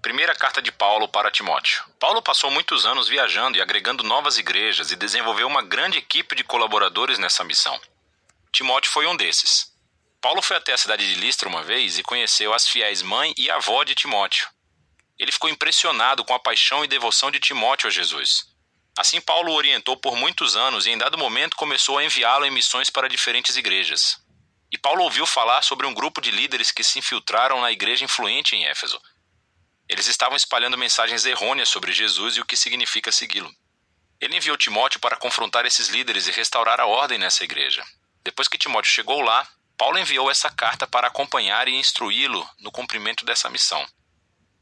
Primeira carta de Paulo para Timóteo. Paulo passou muitos anos viajando e agregando novas igrejas e desenvolveu uma grande equipe de colaboradores nessa missão. Timóteo foi um desses. Paulo foi até a cidade de Listra uma vez e conheceu as fiéis mãe e avó de Timóteo. Ele ficou impressionado com a paixão e devoção de Timóteo a Jesus. Assim, Paulo o orientou por muitos anos e, em dado momento, começou a enviá-lo em missões para diferentes igrejas. E Paulo ouviu falar sobre um grupo de líderes que se infiltraram na igreja influente em Éfeso. Eles estavam espalhando mensagens errôneas sobre Jesus e o que significa segui-lo. Ele enviou Timóteo para confrontar esses líderes e restaurar a ordem nessa igreja. Depois que Timóteo chegou lá, Paulo enviou essa carta para acompanhar e instruí-lo no cumprimento dessa missão.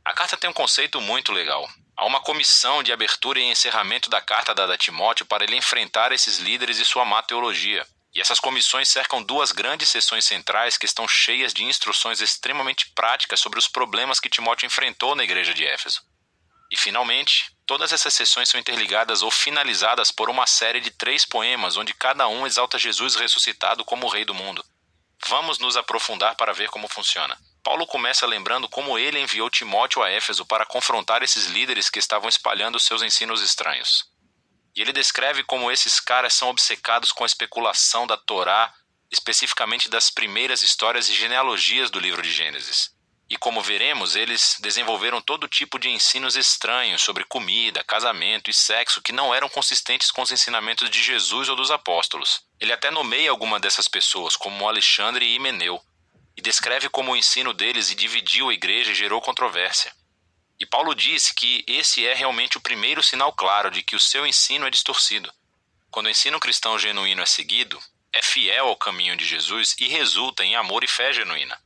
A carta tem um conceito muito legal. Há uma comissão de abertura e encerramento da carta dada a Timóteo para ele enfrentar esses líderes e sua má teologia. E essas comissões cercam duas grandes seções centrais que estão cheias de instruções extremamente práticas sobre os problemas que Timóteo enfrentou na igreja de Éfeso. E, finalmente, todas essas seções são interligadas ou finalizadas por uma série de 3 poemas, onde cada um exalta Jesus ressuscitado como o Rei do mundo. Vamos nos aprofundar para ver como funciona. Paulo começa lembrando como ele enviou Timóteo a Éfeso para confrontar esses líderes que estavam espalhando seus ensinos estranhos. E ele descreve como esses caras são obcecados com a especulação da Torá, especificamente das primeiras histórias e genealogias do livro de Gênesis. E como veremos, eles desenvolveram todo tipo de ensinos estranhos sobre comida, casamento e sexo que não eram consistentes com os ensinamentos de Jesus ou dos apóstolos. Ele até nomeia alguma dessas pessoas, como Alexandre e Himeneu, e descreve como o ensino deles dividiu a igreja e gerou controvérsia. E Paulo disse que esse é realmente o primeiro sinal claro de que o seu ensino é distorcido. Quando o ensino cristão genuíno é seguido, é fiel ao caminho de Jesus e resulta em amor e fé genuína.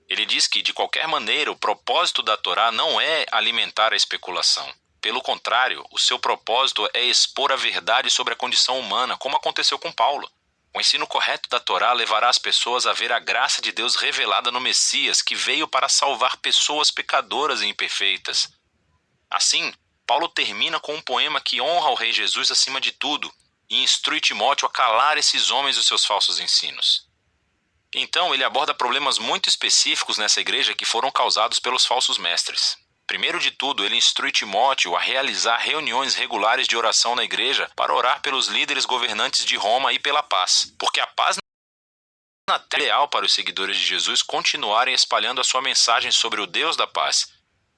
Ele diz que, de qualquer maneira, o propósito da Torá não é alimentar a especulação. Pelo contrário, o seu propósito é expor a verdade sobre a condição humana, como aconteceu com Paulo. O ensino correto da Torá levará as pessoas a ver a graça de Deus revelada no Messias, que veio para salvar pessoas pecadoras e imperfeitas. Assim, Paulo termina com um poema que honra o Rei Jesus acima de tudo e instrui Timóteo a calar esses homens dos seus falsos ensinos. Então, ele aborda problemas muito específicos nessa igreja que foram causados pelos falsos mestres. Primeiro de tudo, ele instrui Timóteo a realizar reuniões regulares de oração na igreja para orar pelos líderes governantes de Roma e pela paz, porque a paz na terra é ideal para os seguidores de Jesus continuarem espalhando a sua mensagem sobre o Deus da paz,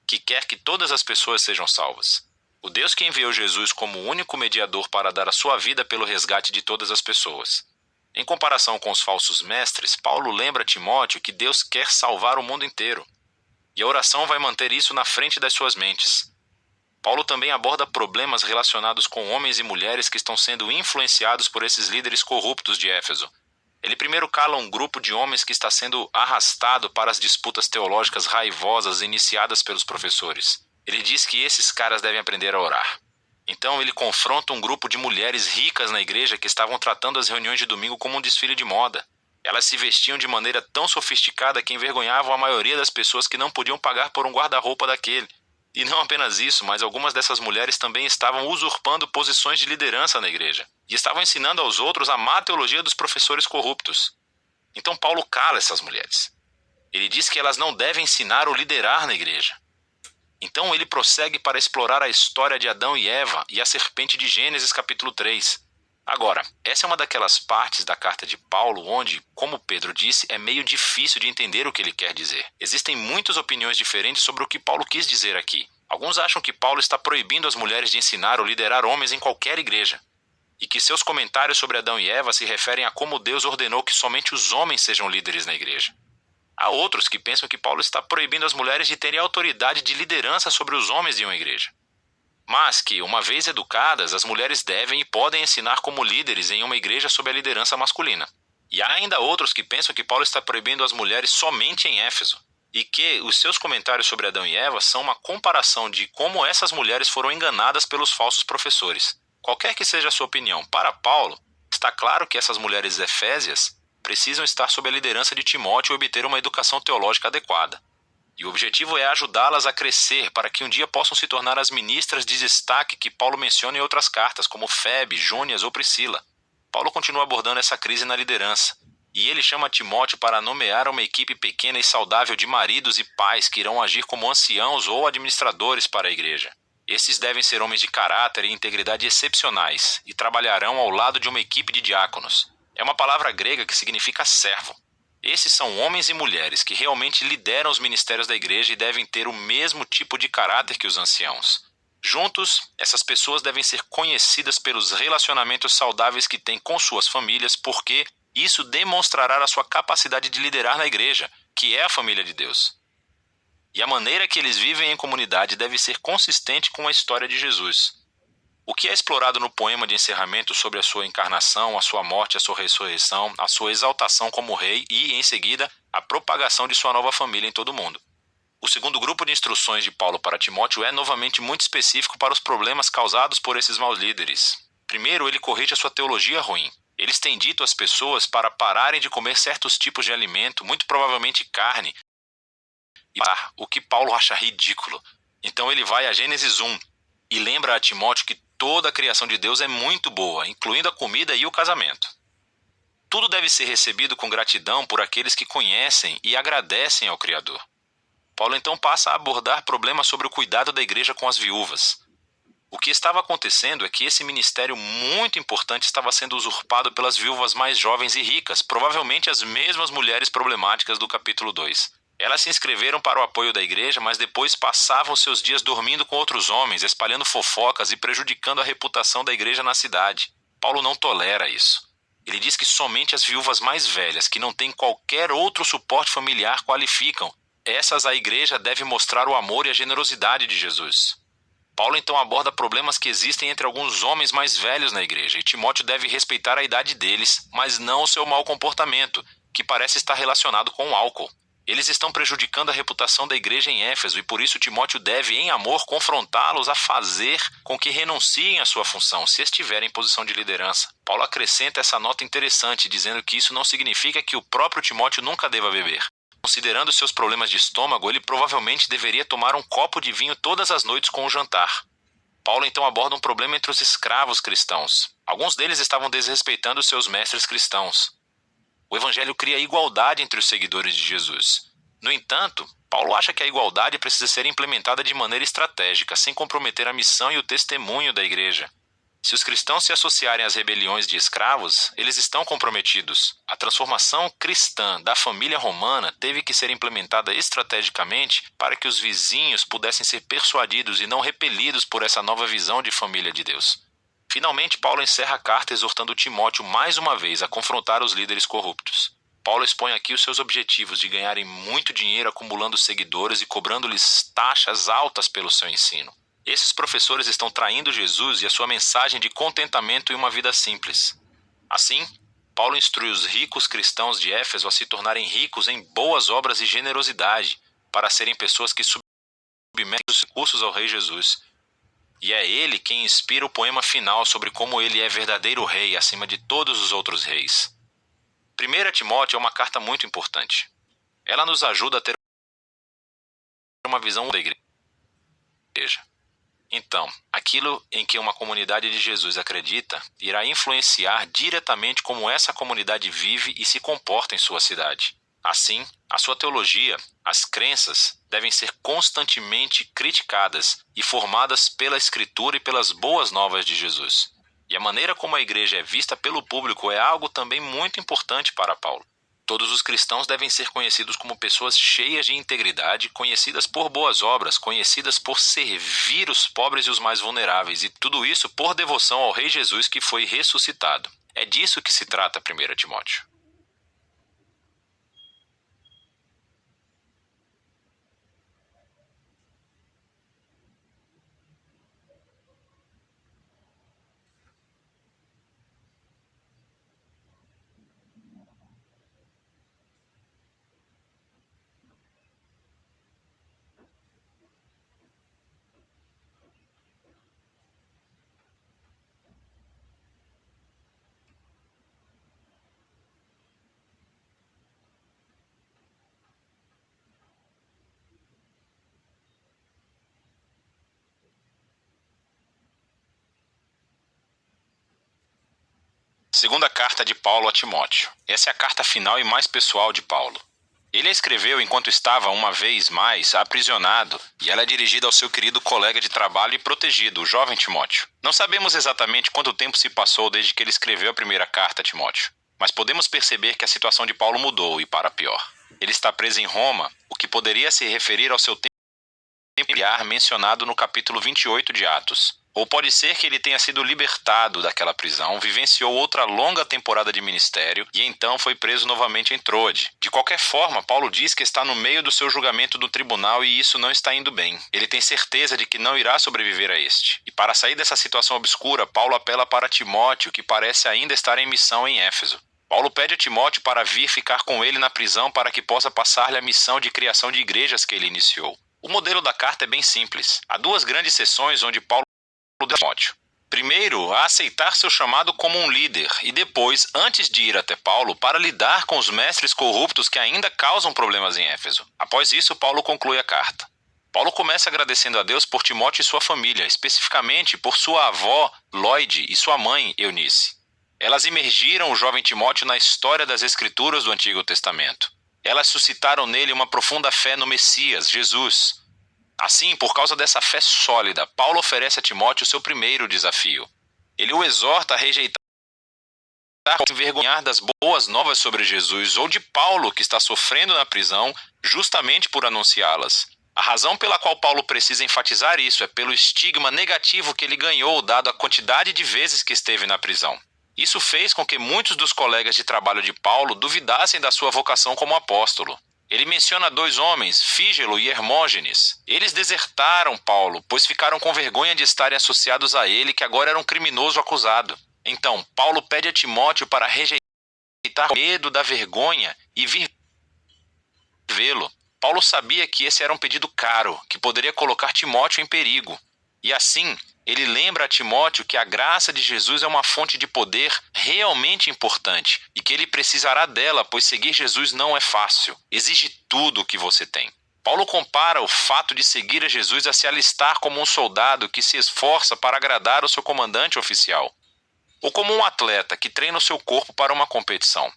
que quer que todas as pessoas sejam salvas. O Deus que enviou Jesus como o único mediador para dar a sua vida pelo resgate de todas as pessoas. Em comparação com os falsos mestres, Paulo lembra a Timóteo que Deus quer salvar o mundo inteiro. E a oração vai manter isso na frente das suas mentes. Paulo também aborda problemas relacionados com homens e mulheres que estão sendo influenciados por esses líderes corruptos de Éfeso. Ele primeiro cala um grupo de homens que está sendo arrastado para as disputas teológicas raivosas iniciadas pelos professores. Ele diz que esses caras devem aprender a orar. Então ele confronta um grupo de mulheres ricas na igreja que estavam tratando as reuniões de domingo como um desfile de moda. Elas se vestiam de maneira tão sofisticada que envergonhavam a maioria das pessoas que não podiam pagar por um guarda-roupa daquele. E não apenas isso, mas algumas dessas mulheres também estavam usurpando posições de liderança na igreja. E estavam ensinando aos outros a má teologia dos professores corruptos. Então Paulo cala essas mulheres. Ele diz que elas não devem ensinar ou liderar na igreja. Então ele prossegue para explorar a história de Adão e Eva e a serpente de Gênesis capítulo 3. Agora, essa é uma daquelas partes da carta de Paulo onde, como Pedro disse, é meio difícil de entender o que ele quer dizer. Existem muitas opiniões diferentes sobre o que Paulo quis dizer aqui. Alguns acham que Paulo está proibindo as mulheres de ensinar ou liderar homens em qualquer igreja, e que seus comentários sobre Adão e Eva se referem a como Deus ordenou que somente os homens sejam líderes na igreja. Há outros que pensam que Paulo está proibindo as mulheres de terem autoridade de liderança sobre os homens de uma igreja. Mas que, uma vez educadas, as mulheres devem e podem ensinar como líderes em uma igreja sob a liderança masculina. E há ainda outros que pensam que Paulo está proibindo as mulheres somente em Éfeso, e que os seus comentários sobre Adão e Eva são uma comparação de como essas mulheres foram enganadas pelos falsos professores. Qualquer que seja a sua opinião, para Paulo, está claro que essas mulheres efésias precisam estar sob a liderança de Timóteo e obter uma educação teológica adequada. E o objetivo é ajudá-las a crescer para que um dia possam se tornar as ministras de destaque que Paulo menciona em outras cartas, como Febe, Júnias ou Priscila. Paulo continua abordando essa crise na liderança. E ele chama Timóteo para nomear uma equipe pequena e saudável de maridos e pais que irão agir como anciãos ou administradores para a igreja. Esses devem ser homens de caráter e integridade excepcionais e trabalharão ao lado de uma equipe de diáconos. É uma palavra grega que significa servo. Esses são homens e mulheres que realmente lideram os ministérios da igreja e devem ter o mesmo tipo de caráter que os anciãos. Juntos, essas pessoas devem ser conhecidas pelos relacionamentos saudáveis que têm com suas famílias, porque isso demonstrará a sua capacidade de liderar na igreja, que é a família de Deus. E a maneira que eles vivem em comunidade deve ser consistente com a história de Jesus. O que é explorado no poema de encerramento sobre a sua encarnação, a sua morte, a sua ressurreição, a sua exaltação como rei e, em seguida, a propagação de sua nova família em todo o mundo. O segundo grupo de instruções de Paulo para Timóteo é novamente muito específico para os problemas causados por esses maus líderes. Primeiro, ele corrige a sua teologia ruim. Eles têm dito às pessoas para pararem de comer certos tipos de alimento, muito provavelmente carne, o que Paulo acha ridículo. Então ele vai a Gênesis 1 e lembra a Timóteo que toda a criação de Deus é muito boa, incluindo a comida e o casamento. Tudo deve ser recebido com gratidão por aqueles que conhecem e agradecem ao Criador. Paulo então passa a abordar problemas sobre o cuidado da igreja com as viúvas. O que estava acontecendo é que esse ministério muito importante estava sendo usurpado pelas viúvas mais jovens e ricas, provavelmente as mesmas mulheres problemáticas do capítulo 2. Elas se inscreveram para o apoio da igreja, mas depois passavam seus dias dormindo com outros homens, espalhando fofocas e prejudicando a reputação da igreja na cidade. Paulo não tolera isso. Ele diz que somente as viúvas mais velhas, que não têm qualquer outro suporte familiar, qualificam. Essas a igreja deve mostrar o amor e a generosidade de Jesus. Paulo então aborda problemas que existem entre alguns homens mais velhos na igreja, e Timóteo deve respeitar a idade deles, mas não o seu mau comportamento, que parece estar relacionado com o álcool. Eles estão prejudicando a reputação da igreja em Éfeso e por isso Timóteo deve, em amor, confrontá-los a fazer com que renunciem à sua função, se estiverem em posição de liderança. Paulo acrescenta essa nota interessante, dizendo que isso não significa que o próprio Timóteo nunca deva beber. Considerando seus problemas de estômago, ele provavelmente deveria tomar um copo de vinho todas as noites com o jantar. Paulo então aborda um problema entre os escravos cristãos. Alguns deles estavam desrespeitando seus mestres cristãos. O evangelho cria igualdade entre os seguidores de Jesus. No entanto, Paulo acha que a igualdade precisa ser implementada de maneira estratégica, sem comprometer a missão e o testemunho da igreja. Se os cristãos se associarem às rebeliões de escravos, eles estão comprometidos. A transformação cristã da família romana teve que ser implementada estrategicamente para que os vizinhos pudessem ser persuadidos e não repelidos por essa nova visão de família de Deus. Finalmente, Paulo encerra a carta exortando Timóteo mais uma vez a confrontar os líderes corruptos. Paulo expõe aqui os seus objetivos de ganharem muito dinheiro acumulando seguidores e cobrando-lhes taxas altas pelo seu ensino. Esses professores estão traindo Jesus e a sua mensagem de contentamento e uma vida simples. Assim, Paulo instrui os ricos cristãos de Éfeso a se tornarem ricos em boas obras e generosidade, para serem pessoas que submetem os recursos ao Rei Jesus. E é ele quem inspira o poema final sobre como ele é verdadeiro rei acima de todos os outros reis. 1 Timóteo é uma carta muito importante. Ela nos ajuda a ter uma visão da igreja. Então, aquilo em que uma comunidade de Jesus acredita irá influenciar diretamente como essa comunidade vive e se comporta em sua cidade. Assim, a sua teologia, as crenças, devem ser constantemente criticadas e formadas pela Escritura e pelas boas novas de Jesus. E a maneira como a igreja é vista pelo público é algo também muito importante para Paulo. Todos os cristãos devem ser conhecidos como pessoas cheias de integridade, conhecidas por boas obras, conhecidas por servir os pobres e os mais vulneráveis, e tudo isso por devoção ao Rei Jesus que foi ressuscitado. É disso que se trata 1 Timóteo. Segunda carta de Paulo a Timóteo. Essa é a carta final e mais pessoal de Paulo. Ele a escreveu enquanto estava, uma vez mais, aprisionado, e ela é dirigida ao seu querido colega de trabalho e protegido, o jovem Timóteo. Não sabemos exatamente quanto tempo se passou desde que ele escreveu a primeira carta a Timóteo, mas podemos perceber que a situação de Paulo mudou, e para pior. Ele está preso em Roma, o que poderia se referir ao seu tempo mencionado no capítulo 28 de Atos. Ou pode ser que ele tenha sido libertado daquela prisão, vivenciou outra longa temporada de ministério e então foi preso novamente em Troade. De qualquer forma, Paulo diz que está no meio do seu julgamento do tribunal e isso não está indo bem. Ele tem certeza de que não irá sobreviver a este. E para sair dessa situação obscura, Paulo apela para Timóteo, que parece ainda estar em missão em Éfeso. Paulo pede a Timóteo para vir ficar com ele na prisão para que possa passar-lhe a missão de criação de igrejas que ele iniciou. O modelo da carta é bem simples. Há duas grandes sessões onde Paulo Timóteo. Primeiro, a aceitar seu chamado como um líder e depois, antes de ir até Paulo, para lidar com os mestres corruptos que ainda causam problemas em Éfeso. Após isso, Paulo conclui a carta. Paulo começa agradecendo a Deus por Timóteo e sua família, especificamente por sua avó, Lloyd, e sua mãe, Eunice. Elas imergiram o jovem Timóteo na história das Escrituras do Antigo Testamento. Elas suscitaram nele uma profunda fé no Messias, Jesus. Assim, por causa dessa fé sólida, Paulo oferece a Timóteo o seu primeiro desafio. Ele o exorta a rejeitar ou se envergonhar das boas novas sobre Jesus ou de Paulo, que está sofrendo na prisão, justamente por anunciá-las. A razão pela qual Paulo precisa enfatizar isso é pelo estigma negativo que ele ganhou, dado a quantidade de vezes que esteve na prisão. Isso fez com que muitos dos colegas de trabalho de Paulo duvidassem da sua vocação como apóstolo. Ele menciona dois homens, Fígelo e Hermógenes. Eles desertaram Paulo, pois ficaram com vergonha de estarem associados a ele, que agora era um criminoso acusado. Então, Paulo pede a Timóteo para rejeitar o medo da vergonha e vir vê-lo. Paulo sabia que esse era um pedido caro, que poderia colocar Timóteo em perigo. E assim, ele lembra a Timóteo que a graça de Jesus é uma fonte de poder realmente importante e que ele precisará dela, pois seguir Jesus não é fácil. Exige tudo o que você tem. Paulo compara o fato de seguir a Jesus a se alistar como um soldado que se esforça para agradar o seu comandante oficial, ou como um atleta que treina o seu corpo para uma competição,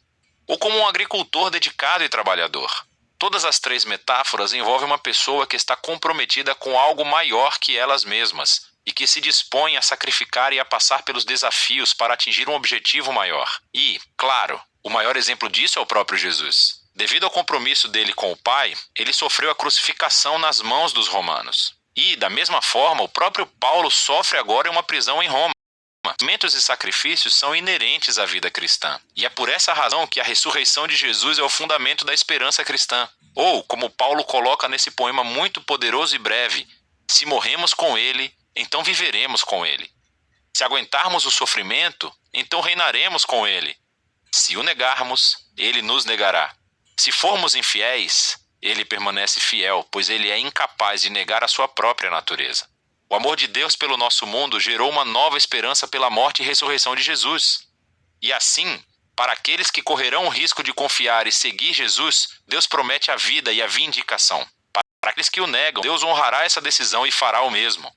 ou como um agricultor dedicado e trabalhador. Todas as três metáforas envolvem uma pessoa que está comprometida com algo maior que elas mesmas e que se dispõe a sacrificar e a passar pelos desafios para atingir um objetivo maior. E, claro, o maior exemplo disso é o próprio Jesus. Devido ao compromisso dele com o Pai, ele sofreu a crucificação nas mãos dos romanos. E, da mesma forma, o próprio Paulo sofre agora em uma prisão em Roma. Sofrimentos e sacrifícios são inerentes à vida cristã. E é por essa razão que a ressurreição de Jesus é o fundamento da esperança cristã. Ou, como Paulo coloca nesse poema muito poderoso e breve, se morremos com ele, então viveremos com ele. Se aguentarmos o sofrimento, então reinaremos com ele. Se o negarmos, ele nos negará. Se formos infiéis, ele permanece fiel, pois ele é incapaz de negar a sua própria natureza. O amor de Deus pelo nosso mundo gerou uma nova esperança pela morte e ressurreição de Jesus. E assim, para aqueles que correrão o risco de confiar e seguir Jesus, Deus promete a vida e a vindicação. Para aqueles que o negam, Deus honrará essa decisão e fará o mesmo.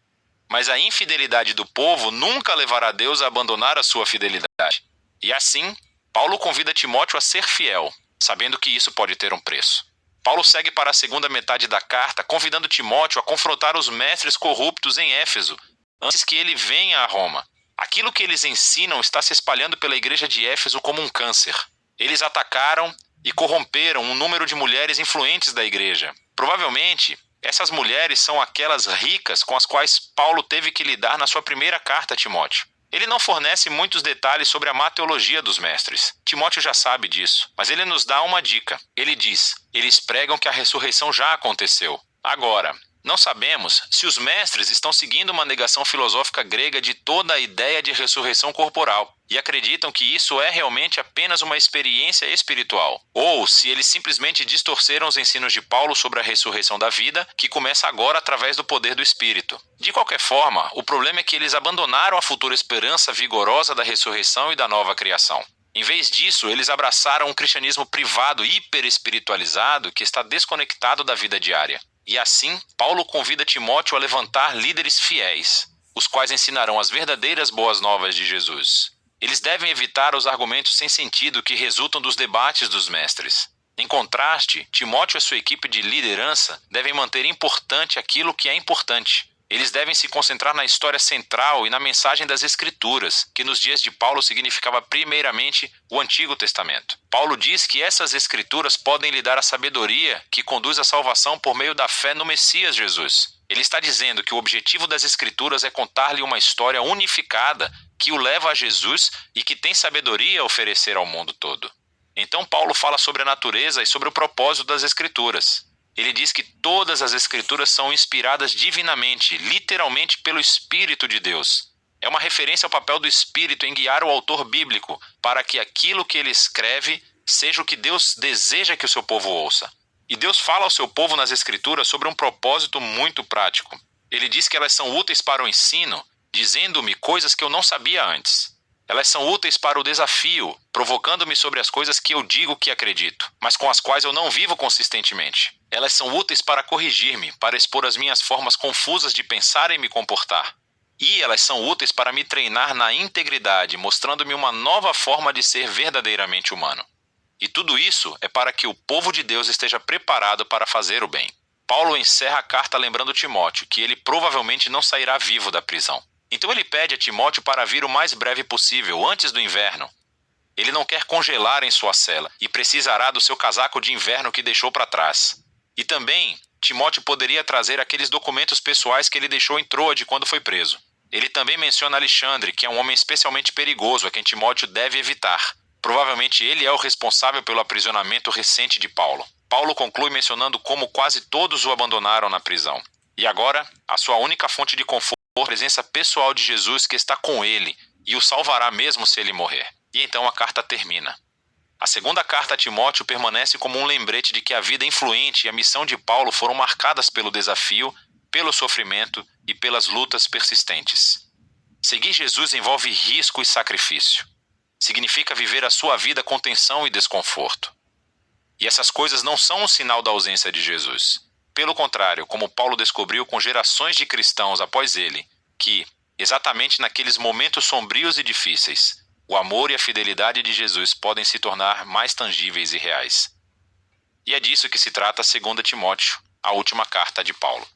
Mas a infidelidade do povo nunca levará Deus a abandonar a sua fidelidade. E assim, Paulo convida Timóteo a ser fiel, sabendo que isso pode ter um preço. Paulo segue para a segunda metade da carta, convidando Timóteo a confrontar os mestres corruptos em Éfeso, antes que ele venha a Roma. Aquilo que eles ensinam está se espalhando pela igreja de Éfeso como um câncer. Eles atacaram e corromperam um número de mulheres influentes da igreja. Provavelmente, essas mulheres são aquelas ricas com as quais Paulo teve que lidar na sua primeira carta a Timóteo. Ele não fornece muitos detalhes sobre a má teologia dos mestres. Timóteo já sabe disso, mas ele nos dá uma dica. Ele diz: eles pregam que a ressurreição já aconteceu. Agora, não sabemos se os mestres estão seguindo uma negação filosófica grega de toda a ideia de ressurreição corporal e acreditam que isso é realmente apenas uma experiência espiritual, ou se eles simplesmente distorceram os ensinos de Paulo sobre a ressurreição da vida, que começa agora através do poder do Espírito. De qualquer forma, o problema é que eles abandonaram a futura esperança vigorosa da ressurreição e da nova criação. Em vez disso, eles abraçaram um cristianismo privado hiperespiritualizado que está desconectado da vida diária. E assim, Paulo convida Timóteo a levantar líderes fiéis, os quais ensinarão as verdadeiras boas novas de Jesus. Eles devem evitar os argumentos sem sentido que resultam dos debates dos mestres. Em contraste, Timóteo e sua equipe de liderança devem manter importante aquilo que é importante. Eles devem se concentrar na história central e na mensagem das Escrituras, que nos dias de Paulo significava primeiramente o Antigo Testamento. Paulo diz que essas Escrituras podem lhe dar a sabedoria que conduz à salvação por meio da fé no Messias Jesus. Ele está dizendo que o objetivo das Escrituras é contar-lhe uma história unificada que o leva a Jesus e que tem sabedoria a oferecer ao mundo todo. Então Paulo fala sobre a natureza e sobre o propósito das Escrituras. Ele diz que todas as Escrituras são inspiradas divinamente, literalmente pelo Espírito de Deus. É uma referência ao papel do Espírito em guiar o autor bíblico para que aquilo que ele escreve seja o que Deus deseja que o seu povo ouça. E Deus fala ao seu povo nas Escrituras sobre um propósito muito prático. Ele diz que elas são úteis para o ensino, dizendo-me coisas que eu não sabia antes. Elas são úteis para o desafio, provocando-me sobre as coisas que eu digo que acredito, mas com as quais eu não vivo consistentemente. Elas são úteis para corrigir-me, para expor as minhas formas confusas de pensar e me comportar. E elas são úteis para me treinar na integridade, mostrando-me uma nova forma de ser verdadeiramente humano. E tudo isso é para que o povo de Deus esteja preparado para fazer o bem. Paulo encerra a carta lembrando Timóteo que ele provavelmente não sairá vivo da prisão. Então ele pede a Timóteo para vir o mais breve possível, antes do inverno. Ele não quer congelar em sua cela e precisará do seu casaco de inverno que deixou para trás. E também, Timóteo poderia trazer aqueles documentos pessoais que ele deixou em Troade quando foi preso. Ele também menciona Alexandre, que é um homem especialmente perigoso a quem Timóteo deve evitar. Provavelmente ele é o responsável pelo aprisionamento recente de Paulo. Paulo conclui mencionando como quase todos o abandonaram na prisão. E agora, a sua única fonte de conforto é a presença pessoal de Jesus que está com ele e o salvará mesmo se ele morrer. E então a carta termina. A segunda carta a Timóteo permanece como um lembrete de que a vida influente e a missão de Paulo foram marcadas pelo desafio, pelo sofrimento e pelas lutas persistentes. Seguir Jesus envolve risco e sacrifício. Significa viver a sua vida com tensão e desconforto. E essas coisas não são um sinal da ausência de Jesus. Pelo contrário, como Paulo descobriu com gerações de cristãos após ele, que, exatamente naqueles momentos sombrios e difíceis, o amor e a fidelidade de Jesus podem se tornar mais tangíveis e reais. E é disso que se trata 2 Timóteo, a última carta de Paulo.